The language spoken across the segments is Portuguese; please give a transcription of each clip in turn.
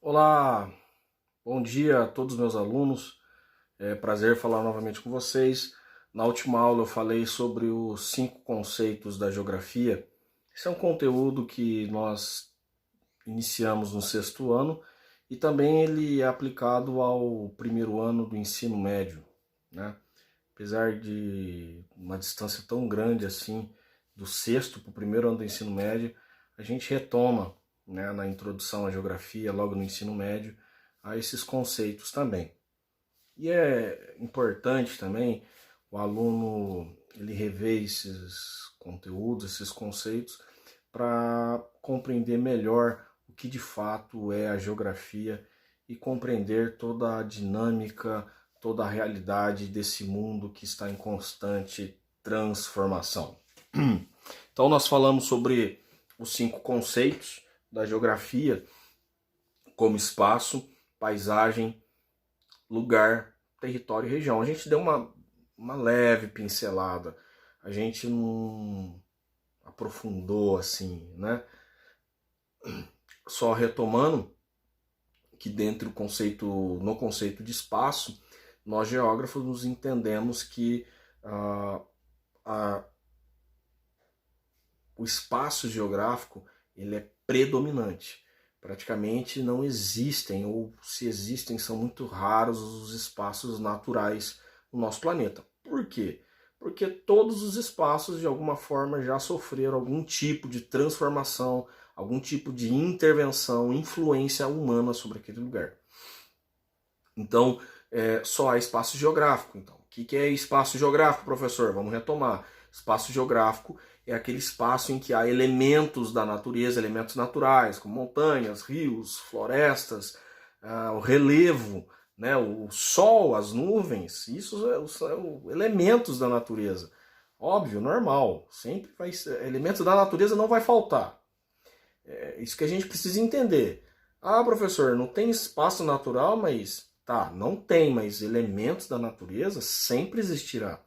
Olá, bom dia a todos os meus alunos. É prazer falar novamente com vocês. Na última aula eu falei sobre os 5 conceitos da geografia. Esse é um conteúdo que nós iniciamos no 6º ano e também ele é aplicado ao 1º ano do ensino médio, né? Apesar de uma distância tão grande assim do 6º para o 1º ano do ensino médio, a gente retoma, né, na introdução à geografia, logo no ensino médio, a esses conceitos também. E é importante também o aluno ele rever esses conteúdos, esses conceitos, para compreender melhor o que de fato é a geografia e compreender toda a dinâmica, toda a realidade desse mundo que está em constante transformação. Então nós falamos sobre os 5 conceitos da geografia, como espaço, paisagem, lugar, território e região. A gente deu uma leve pincelada, a gente não aprofundou assim, né? Só retomando que dentro no conceito de espaço, nós geógrafos nos entendemos que o espaço geográfico ele é predominante. Praticamente não existem, ou se existem, são muito raros os espaços naturais no nosso planeta. Por quê? Porque todos os espaços, de alguma forma, já sofreram algum tipo de transformação, algum tipo de intervenção, influência humana sobre aquele lugar. Então, só há espaço geográfico. Então, o que é espaço geográfico, professor? Vamos retomar. Espaço geográfico é aquele espaço em que há elementos da natureza, elementos naturais, como montanhas, rios, florestas, o relevo, né, o sol, as nuvens, isso são elementos da natureza. Óbvio, normal, sempre vai ser, elementos da natureza não vai faltar. É isso que a gente precisa entender. Ah, professor, não tem espaço natural, mas tá, não tem, mas elementos da natureza sempre existirá.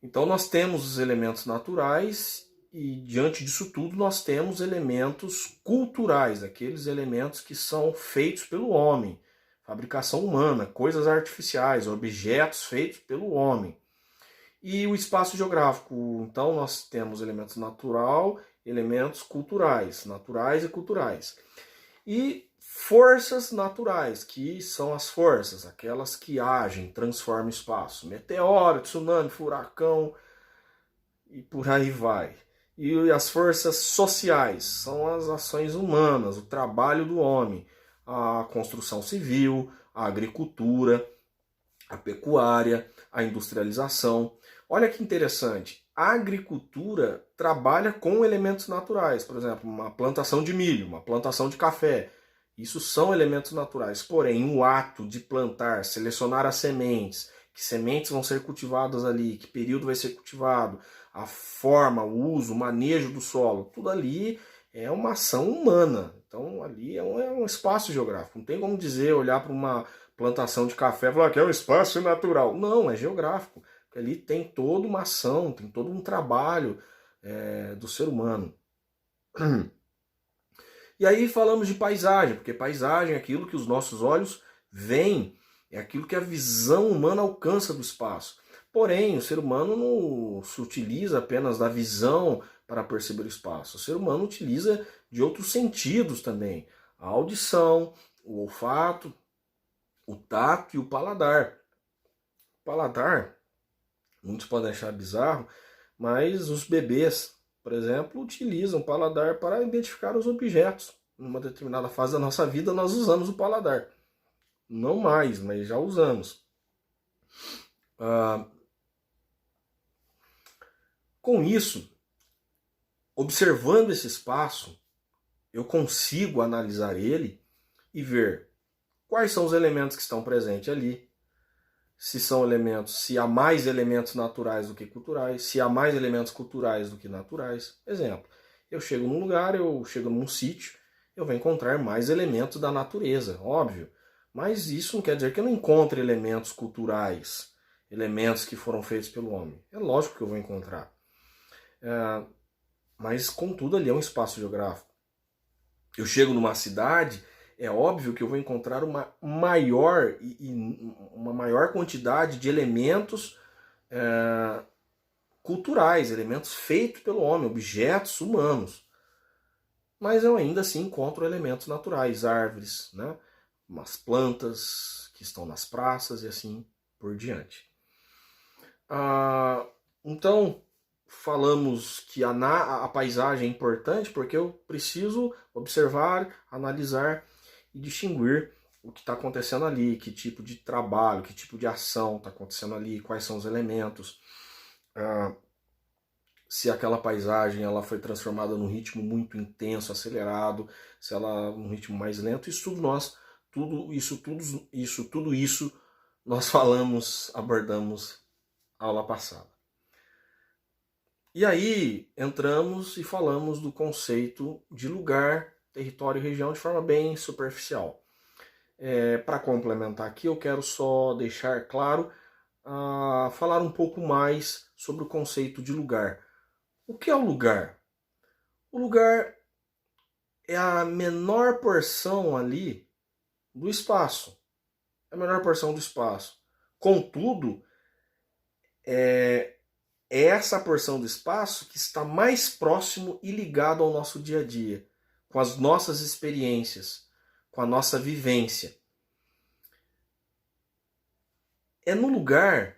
Então nós temos os elementos naturais e diante disso tudo nós temos elementos culturais, aqueles elementos que são feitos pelo homem, fabricação humana, coisas artificiais, objetos feitos pelo homem. E o espaço geográfico, então nós temos elementos natural, elementos culturais, naturais e culturais. E forças naturais, que são as forças, aquelas que agem, transformam o espaço. Meteoro, tsunami, furacão e por aí vai. E as forças sociais, são as ações humanas, o trabalho do homem, a construção civil, a agricultura, a pecuária, a industrialização. Olha que interessante, a agricultura trabalha com elementos naturais, por exemplo, uma plantação de milho, uma plantação de café. Isso são elementos naturais, porém o ato de plantar, selecionar as sementes, que sementes vão ser cultivadas ali, que período vai ser cultivado, a forma, o uso, o manejo do solo, tudo ali é uma ação humana. Então ali é um espaço geográfico. Não tem como dizer, olhar para uma plantação de café e falar que é um espaço natural. Não, é geográfico. Porque ali tem toda uma ação, tem todo um trabalho do ser humano. E aí falamos de paisagem, porque paisagem é aquilo que os nossos olhos veem, é aquilo que a visão humana alcança do espaço. Porém, o ser humano não se utiliza apenas da visão para perceber o espaço. O ser humano utiliza de outros sentidos também. A audição, o olfato, o tato e o paladar. O paladar, muitos podem achar bizarro, mas os bebês, por exemplo, utilizam o paladar para identificar os objetos. Numa determinada fase da nossa vida, nós usamos o paladar. Não mais, mas já usamos. Com isso, observando esse espaço, eu consigo analisar ele e ver quais são os elementos que estão presentes ali, se há mais elementos naturais do que culturais, se há mais elementos culturais do que naturais. Exemplo, eu chego num lugar, eu chego num sítio, eu vou encontrar mais elementos da natureza, óbvio. Mas isso não quer dizer que eu não encontre elementos culturais, elementos que foram feitos pelo homem. É lógico que eu vou encontrar. Mas, contudo, ali é um espaço geográfico. Eu chego numa cidade, é óbvio que eu vou encontrar uma maior uma maior quantidade de elementos culturais, elementos feitos pelo homem, objetos humanos. Mas eu ainda assim encontro elementos naturais, árvores, né? Umas plantas que estão nas praças e assim por diante. Então, falamos que a paisagem é importante porque eu preciso observar, analisar e distinguir o que está acontecendo ali, que tipo de trabalho, que tipo de ação está acontecendo ali, quais são os elementos, se aquela paisagem ela foi transformada num ritmo muito intenso, acelerado, se ela num ritmo mais lento. Tudo isso nós abordamos aula passada. E aí entramos e falamos do conceito de lugar, território e região de forma bem superficial. Para complementar aqui, eu quero só deixar claro, falar um pouco mais sobre o conceito de lugar. O que é o lugar? O lugar é a menor porção ali do espaço. É a menor porção do espaço. Contudo, é essa porção do espaço que está mais próximo e ligado ao nosso dia a dia, com as nossas experiências, com a nossa vivência. É no lugar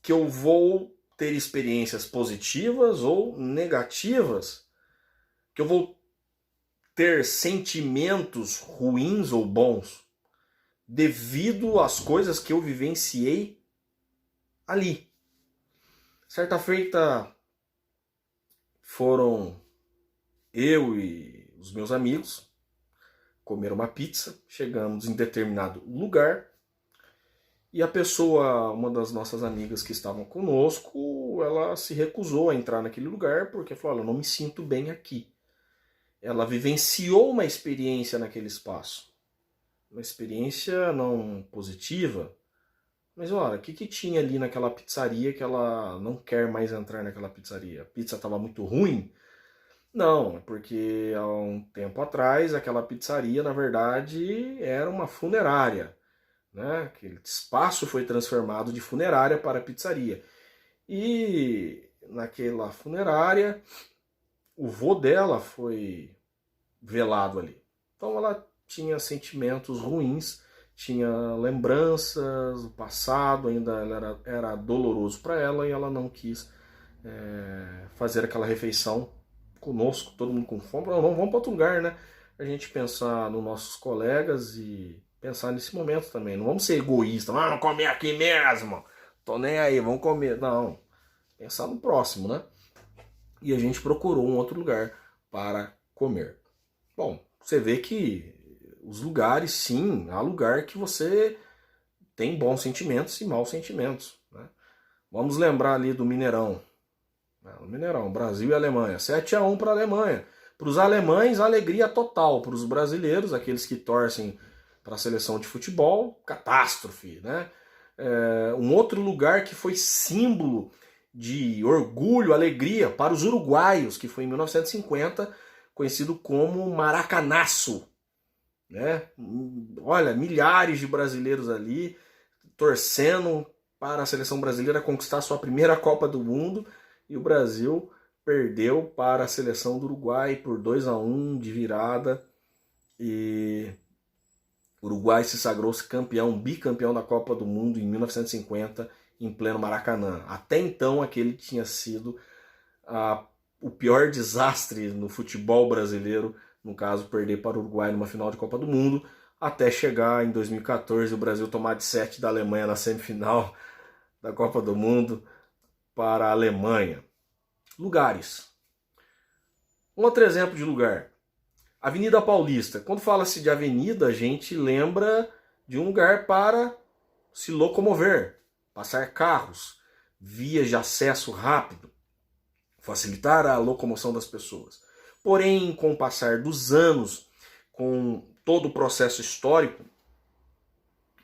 que eu vou ter experiências positivas ou negativas, que eu vou ter sentimentos ruins ou bons, devido às coisas que eu vivenciei ali. Certa feita, foram eu e os meus amigos comer uma pizza, chegamos em determinado lugar, e a pessoa, uma das nossas amigas que estavam conosco, ela se recusou a entrar naquele lugar porque falou: eu não me sinto bem aqui. Ela vivenciou uma experiência naquele espaço. Uma experiência não positiva. Mas olha, o que tinha ali naquela pizzaria que ela não quer mais entrar naquela pizzaria? A pizza estava muito ruim? Não, é porque há um tempo atrás aquela pizzaria, na verdade, era uma funerária. Né? Aquele espaço foi transformado de funerária para pizzaria. E naquela funerária, o vô dela foi velado ali. Então ela tinha sentimentos ruins, tinha lembranças, o passado ainda era doloroso para ela e ela não quis fazer aquela refeição conosco, todo mundo com fome. Não, vamos para outro lugar, né? A gente pensar nos nossos colegas e pensar nesse momento também. Não vamos ser egoístas, vamos comer aqui mesmo, tô nem aí, vamos comer. Não, pensar no próximo, né? E a gente procurou um outro lugar para comer. Bom, você vê que os lugares, sim, há lugar que você tem bons sentimentos e maus sentimentos. Né? Vamos lembrar ali do Mineirão. O Mineirão, Brasil e Alemanha. 7-1 para a Alemanha. Para os alemães, alegria total. Para os brasileiros, aqueles que torcem para a seleção de futebol, catástrofe. Né? Um outro lugar que foi símbolo de orgulho, alegria para os uruguaios, que foi em 1950, conhecido como Maracanaço. Né? Olha, milhares de brasileiros ali torcendo para a seleção brasileira conquistar sua primeira Copa do Mundo, e o Brasil perdeu para a seleção do Uruguai por 2-1 de virada, e o Uruguai se sagrou-se bicampeão da Copa do Mundo em 1950, em pleno Maracanã. Até então aquele tinha sido o pior desastre no futebol brasileiro, no caso perder para o Uruguai numa final de Copa do Mundo, até chegar em 2014 o Brasil tomar de 7 da Alemanha na semifinal da Copa do Mundo para a Alemanha. Lugares. Um outro exemplo de lugar. Avenida Paulista. Quando fala-se de avenida, a gente lembra de um lugar para se locomover, passar carros, vias de acesso rápido, facilitar a locomoção das pessoas. Porém, com o passar dos anos, com todo o processo histórico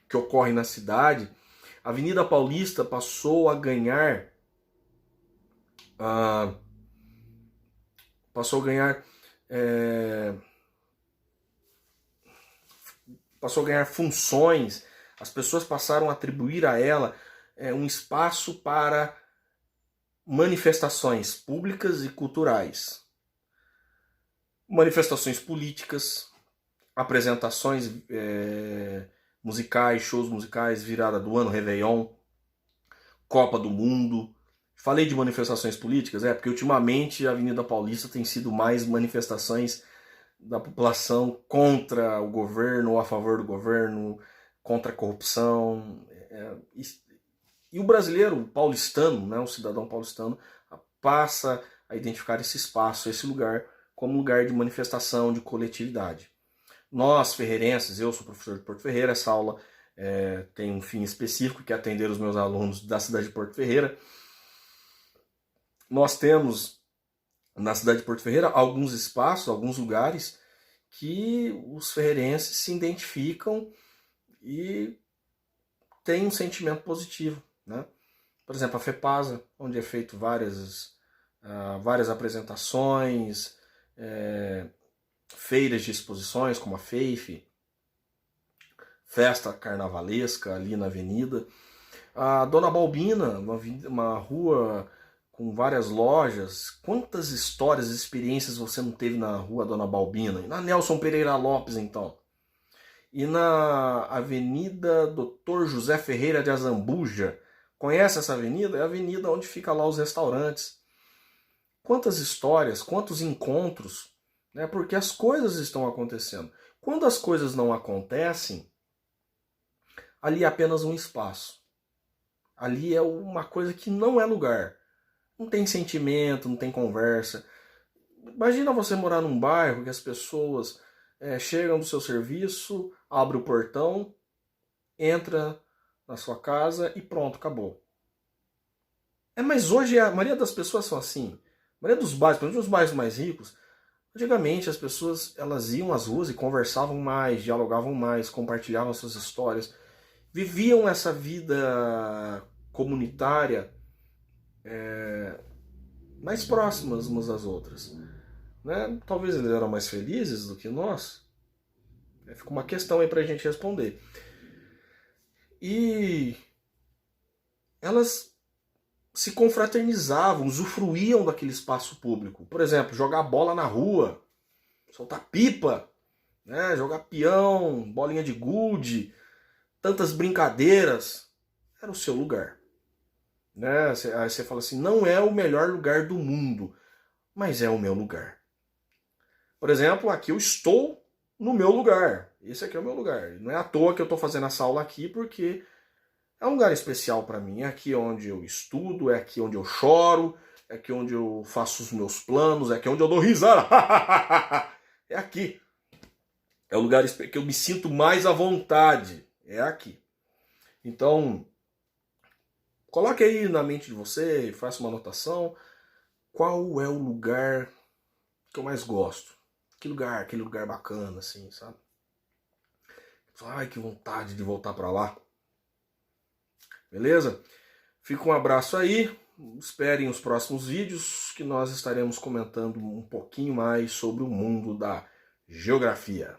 que ocorre na cidade, a Avenida Paulista passou a ganhar passou a ganhar funções, as pessoas passaram a atribuir a ela um espaço para manifestações públicas e culturais, manifestações políticas, apresentações musicais, shows musicais, virada do ano, Réveillon, Copa do Mundo. Falei de manifestações políticas, porque ultimamente a Avenida Paulista tem sido mais manifestações da população contra o governo ou a favor do governo, contra a corrupção. E o brasileiro, o paulistano, né, o cidadão paulistano, passa a identificar esse espaço, esse lugar, como lugar de manifestação, de coletividade. Nós, ferreirenses, eu sou professor de Porto Ferreira, essa aula tem um fim específico, que é atender os meus alunos da cidade de Porto Ferreira. Nós temos, na cidade de Porto Ferreira, alguns espaços, alguns lugares que os ferreirenses se identificam e têm um sentimento positivo, né? Por exemplo, a FEPASA, onde é feito várias apresentações, feiras de exposições, como a FEIF, festa carnavalesca ali na avenida. A Dona Balbina, uma rua com várias lojas. Quantas histórias, experiências você não teve na rua Dona Balbina? E na Nelson Pereira Lopes, então. E na Avenida Dr. José Ferreira de Azambuja. Conhece essa avenida? É a avenida onde fica lá os restaurantes. Quantas histórias, quantos encontros, né? Porque as coisas estão acontecendo. Quando as coisas não acontecem, ali é apenas um espaço. Ali é uma coisa que não é lugar. Não tem sentimento, não tem conversa. Imagina você morar num bairro que as pessoas chegam do seu serviço, abre o portão, entra na sua casa e pronto, acabou. Mas hoje a maioria das pessoas são assim. A maioria dos bairros, principalmente os bairros mais ricos, antigamente as pessoas elas iam às ruas e conversavam mais, dialogavam mais, compartilhavam suas histórias, viviam essa vida comunitária mais próximas umas das outras, né? Talvez eles eram mais felizes do que nós. Fica uma questão aí pra gente responder. E elas se confraternizavam, usufruíam daquele espaço público. Por exemplo, jogar bola na rua, soltar pipa, né? Jogar peão, bolinha de gude, tantas brincadeiras. Era o seu lugar. Né? Aí você fala assim, não é o melhor lugar do mundo, mas é o meu lugar. Por exemplo, aqui eu estou no meu lugar. Esse aqui é o meu lugar. Não é à toa que eu estou fazendo essa aula aqui, porque é um lugar especial para mim. É aqui onde eu estudo, é aqui onde eu choro, é aqui onde eu faço os meus planos, é aqui onde eu dou risada. É aqui. É o lugar que eu me sinto mais à vontade. É aqui. Então, coloque aí na mente de você, faça uma anotação. Qual é o lugar que eu mais gosto? Aquele lugar bacana, assim, sabe? Ai, que vontade de voltar para lá. Beleza? Fica um abraço aí. Esperem os próximos vídeos que nós estaremos comentando um pouquinho mais sobre o mundo da geografia.